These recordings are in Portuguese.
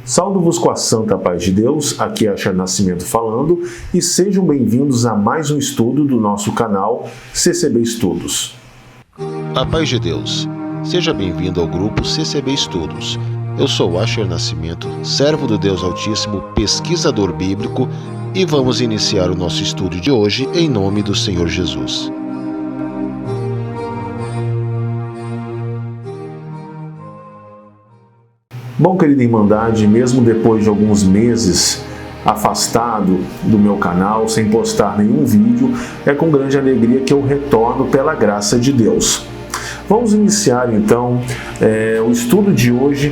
Saúdo-vos com a santa paz de Deus, aqui é Asher Nascimento falando, e sejam bem-vindos a mais um estudo do nosso canal CCB Estudos. A paz de Deus, seja bem-vindo ao grupo CCB Estudos. Eu sou Asher Nascimento, servo do Deus Altíssimo, pesquisador bíblico, e vamos iniciar o nosso estudo de hoje em nome do Senhor Jesus. Bom, querida Irmandade, mesmo depois de alguns meses afastado do meu canal, sem postar nenhum vídeo, é com grande alegria que eu retorno pela graça de Deus. Vamos iniciar então o estudo de hoje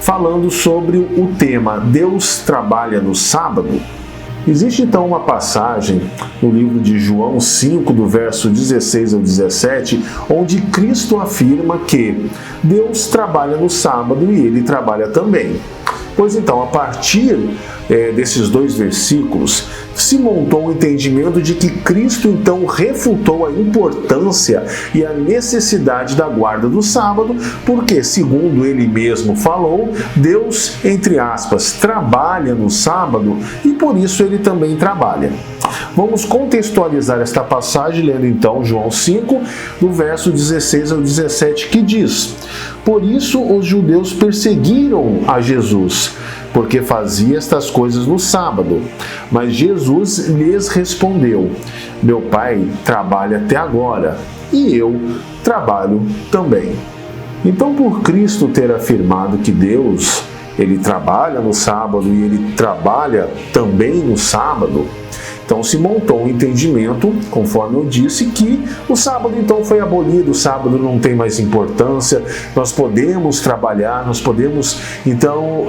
falando sobre o tema Deus trabalha no sábado. Existe então uma passagem no livro de João 5, do verso 16 ao 17, onde Cristo afirma que Deus trabalha no sábado e Ele trabalha também. Pois então, a partir desses dois versículos, se montou um entendimento de que Cristo então refutou a importância e a necessidade da guarda do sábado, porque, segundo ele mesmo falou, Deus, entre aspas, trabalha no sábado e por isso ele também trabalha. Vamos contextualizar esta passagem lendo então João 5, do verso 16 ao 17, que diz: Por isso os judeus perseguiram a Jesus, porque fazia estas coisas no sábado. Mas Jesus lhes respondeu: Meu Pai trabalha até agora, e eu trabalho também. Então, por Cristo ter afirmado que Deus, Ele trabalha no sábado e Ele trabalha também no sábado, então se montou um entendimento, conforme eu disse, que o sábado então foi abolido, o sábado não tem mais importância, nós podemos trabalhar, nós podemos então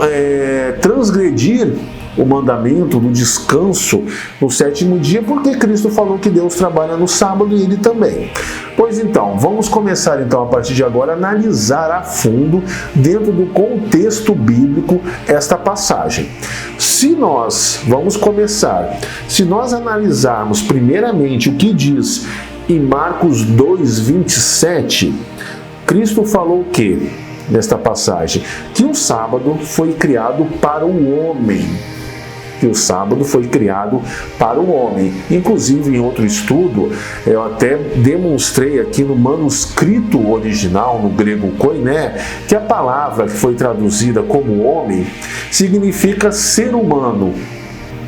transgredir o mandamento do descanso no sétimo dia, porque Cristo falou que Deus trabalha no sábado e Ele também. Pois então, vamos começar então a partir de agora a analisar a fundo, dentro do contexto bíblico, esta passagem. Se nós analisarmos primeiramente o que diz em Marcos 2:27, Cristo falou o quê nesta passagem? Que o sábado foi criado para o homem. Que o sábado foi criado para o homem. Inclusive, em outro estudo, eu até demonstrei aqui no manuscrito original, no grego koiné, que a palavra que foi traduzida como homem significa ser humano.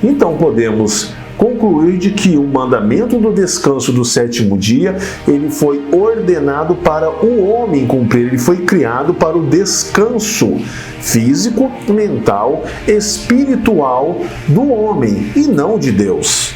Então, podemos concluir de que o mandamento do descanso do sétimo dia, ele foi ordenado para o homem cumprir, ele foi criado para o descanso físico, mental, espiritual do homem e não de Deus.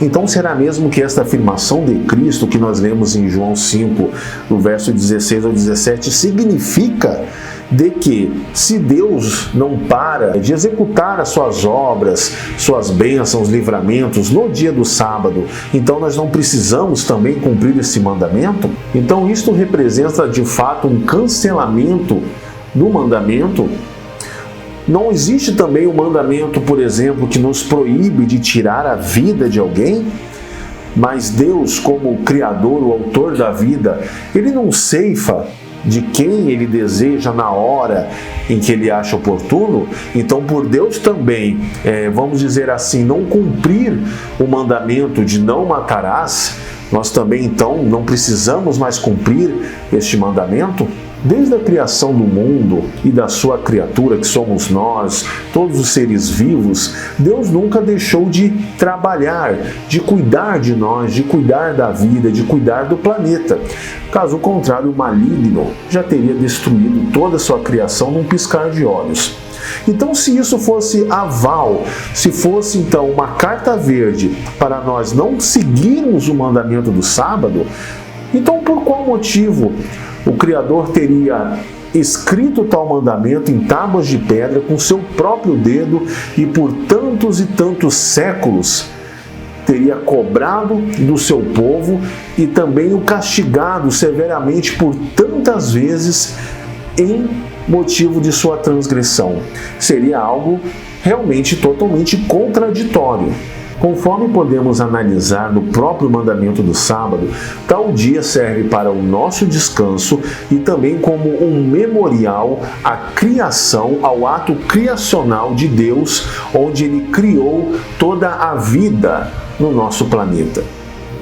Então, será mesmo que esta afirmação de Cristo que nós lemos em João 5, no verso 16 ao 17, significa de que, se Deus não para de executar as suas obras, suas bênçãos, livramentos no dia do sábado, então nós não precisamos também cumprir esse mandamento? Então isto representa de fato um cancelamento do mandamento? Não existe também um mandamento, por exemplo, que nos proíbe de tirar a vida de alguém? Mas Deus, como o Criador, o autor da vida, Ele não ceifa de quem Ele deseja na hora em que Ele acha oportuno? Então, por Deus também, vamos dizer assim, não cumprir o mandamento de não matarás, nós também então não precisamos mais cumprir este mandamento? Desde a criação do mundo e da sua criatura, que somos nós, todos os seres vivos, Deus nunca deixou de trabalhar, de cuidar de nós, de cuidar da vida, de cuidar do planeta. Caso contrário, o maligno já teria destruído toda a sua criação num piscar de olhos. Então, se isso fosse aval, se fosse então uma carta verde para nós não seguirmos o mandamento do sábado, então por qual motivo o Criador teria escrito tal mandamento em tábuas de pedra com seu próprio dedo e por tantos e tantos séculos teria cobrado do seu povo e também o castigado severamente por tantas vezes em motivo de sua transgressão? Seria algo realmente totalmente contraditório. Conforme podemos analisar no próprio mandamento do sábado, tal dia serve para o nosso descanso e também como um memorial à criação, ao ato criacional de Deus, onde Ele criou toda a vida no nosso planeta.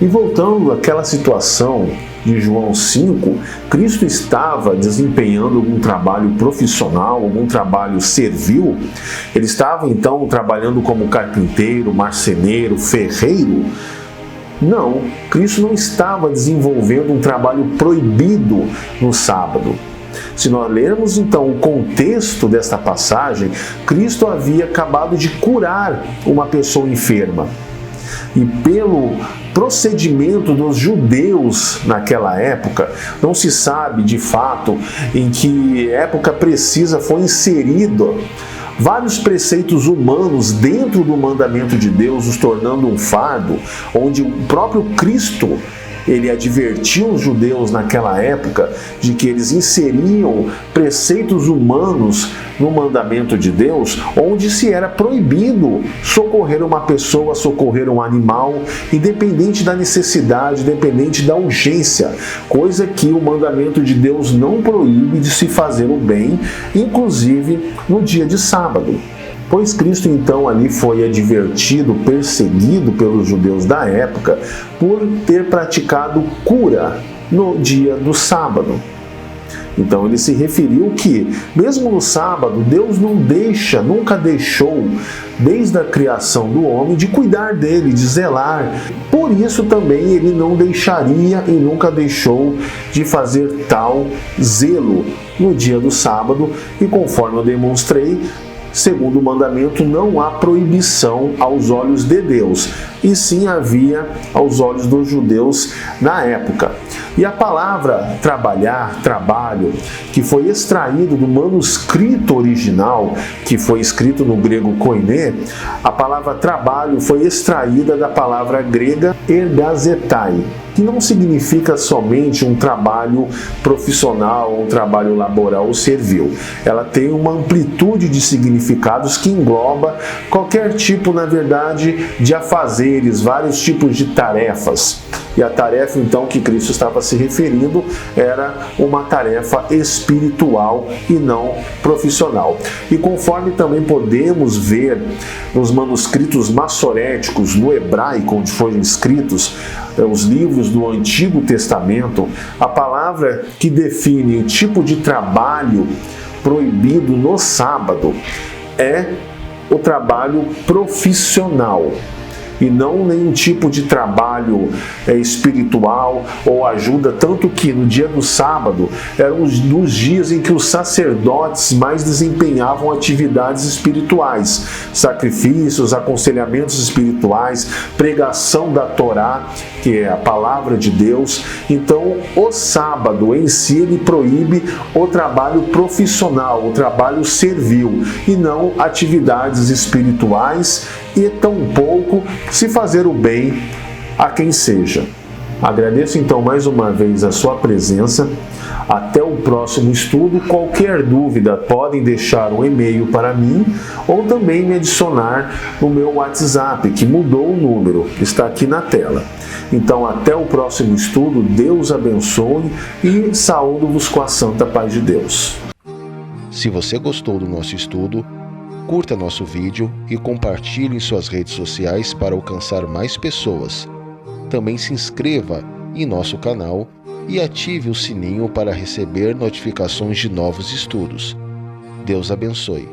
E voltando àquela situação de João 5, Cristo estava desempenhando algum trabalho profissional, algum trabalho servil? Ele estava então trabalhando como carpinteiro, marceneiro, ferreiro? Não, Cristo não estava desenvolvendo um trabalho proibido no sábado. Se nós lermos então o contexto desta passagem, Cristo havia acabado de curar uma pessoa enferma. E pelo procedimento dos judeus naquela época, não se sabe de fato em que época precisa foi inserido vários preceitos humanos dentro do mandamento de Deus, os tornando um fardo, onde o próprio Cristo ele advertiu os judeus naquela época de que eles inseriam preceitos humanos no mandamento de Deus, onde se era proibido socorrer uma pessoa, socorrer um animal, independente da necessidade, independente da urgência, coisa que o mandamento de Deus não proíbe de se fazer o bem, inclusive no dia de sábado. Pois Cristo então ali foi advertido, perseguido pelos judeus da época por ter praticado cura no dia do sábado. Então ele se referiu que, mesmo no sábado, Deus nunca deixou, desde a criação do homem, de cuidar dele, de zelar. Por isso também ele não deixaria e nunca deixou de fazer tal zelo no dia do sábado. E conforme eu demonstrei, segundo o mandamento, não há proibição aos olhos de Deus, e sim havia aos olhos dos judeus na época. E a palavra trabalhar, trabalho, que foi extraído do manuscrito original, que foi escrito no grego koiné, a palavra trabalho foi extraída da palavra grega ergazetai, que não significa somente um trabalho profissional, um trabalho laboral ou servil. Ela tem uma amplitude de significados que engloba qualquer tipo, na verdade, de afazeres, vários tipos de tarefas. E a tarefa, então, que Cristo estava se referindo era uma tarefa espiritual e não profissional. E conforme também podemos ver nos manuscritos maçoréticos, no hebraico, onde foram escritos os livros do Antigo Testamento, a palavra que define o tipo de trabalho proibido no sábado é o trabalho profissional, e não nenhum tipo de trabalho espiritual ou ajuda, tanto que no dia do sábado eram os dias em que os sacerdotes mais desempenhavam atividades espirituais, sacrifícios, aconselhamentos espirituais, pregação da Torá, que é a palavra de Deus. Então o sábado em si ele proíbe o trabalho profissional, o trabalho servil, e não atividades espirituais, e tampouco se fazer o bem a quem seja. Agradeço então mais uma vez a sua presença. Até o próximo estudo. Qualquer dúvida podem deixar um e-mail para mim ou também me adicionar no meu WhatsApp, que mudou o número, está aqui na tela. Então até o próximo estudo, Deus abençoe e saúdo-vos com a santa paz de Deus. Se você gostou do nosso estudo, curta nosso vídeo e compartilhe em suas redes sociais para alcançar mais pessoas. Também se inscreva em nosso canal e ative o sininho para receber notificações de novos estudos. Deus abençoe.